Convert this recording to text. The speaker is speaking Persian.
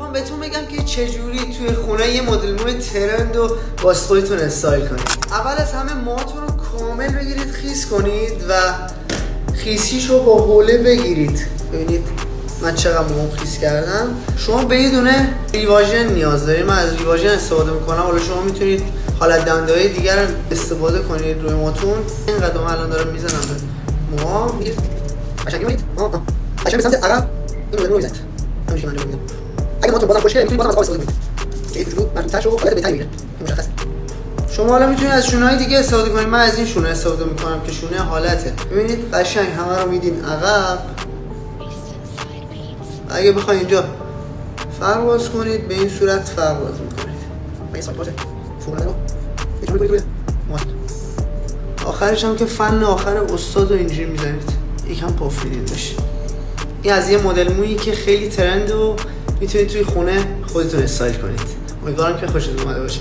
میخوام بهتون بگم که چجوری توی خونه یه مدل مو ترند رو واسه خودتون استایل کنید. اول از همه موهاتون رو کامل بگیرید خیس کنید و خیسیشو با حوله بگیرید. ببینید من چقدر موم خیس کردم. شما به یه دونه ریواژن نیاز دارید. من از ریواژن استفاده میکنم. حالا شما میتونید حالت دنده‌های دیگر استفاده کنید روی موهاتون. این قدم الان دارم میزنم به موها. میگید قشنگ میگید قشنگ به سمت عقب این مدل رو میزنید. همینجوری من میگم. اگه موهاتون بازم خوشگله میتونید بازم از آب استفاده کنید. یه جوری مرتوب‌ترش و حالت بهتری میگیره. مشخصه. شما حالا میتونید از شونه‌های دیگه استفاده کنید. من از این شونه استفاده میکنم که شونه حالته. ببینید قشنگ همه رو میدین عقب. اگه بخواید اینجا فرق باز کنید به این صورت فرق باز میکنید. من یه سایت باشه فوق‌العاده رو یه جوری کنید روی آخرش هم که فن آخر استاد رو اینجوری میزنید یکم پاف میدید بشه. این از یه مدل مویی که خیلی ترند و میتونید توی خونه خودتون استایل کنید. امیدوارم که خوشتون اومده باشه.